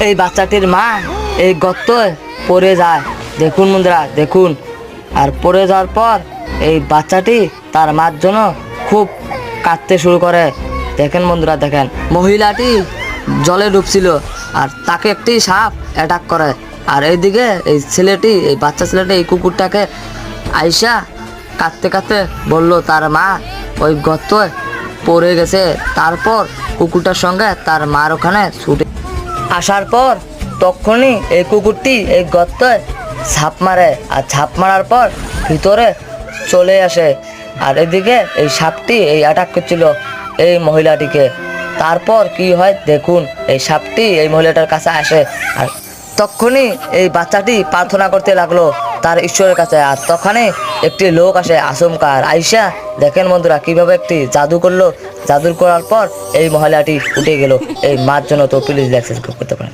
এই বাচ্চাটির মা এই গর্তে পড়ে যায়। দেখুন বন্ধুরা দেখুন। আর পড়ে যাওয়ার পর এই বাচ্চাটি তার মার জন্য খুব কাঁদতে শুরু করে। দেখেন বন্ধুরা দেখেন, মহিলাটি জলে ডুবছিল আর তাকে একটি সাপ অ্যাটাক করে। আর এইদিকে এই ছেলেটি, এই বাচ্চা ছেলেটি এই কুকুরটাকে আইসা কাঁদতে কাঁদতে বলল তার মা ওই গর্তে পড়ে গেছে। তারপর কুকুরটার সঙ্গে তার মার ওখানে ছুটে আসার পর তখনই এই কুকুরটি এই গর্তে ঝাঁপ মারে। আর ঝাঁপ মারার পর ভিতরে চলে আসে। আর এদিকে এই সাপটি এই অ্যাটাক করছিল এই মহিলাটিকে। তারপর কি হয় দেখুন, এই সাপটি এই মহিলাটার কাছে আসে। আর তখনই এই বাচ্চাটি প্রার্থনা করতে লাগলো তার ঈশ্বরের কাছে। আর তখনই একটি লোক আসে আচমকা। আইসা দেখেন বন্ধুরা কিভাবে একটি জাদু করলো। জাদু করার পর এই মহিলাটি উঠে গেল। এই মার জন্য তো প্লিজ লাইক সাবস্ক্রাইব করতে পারেন।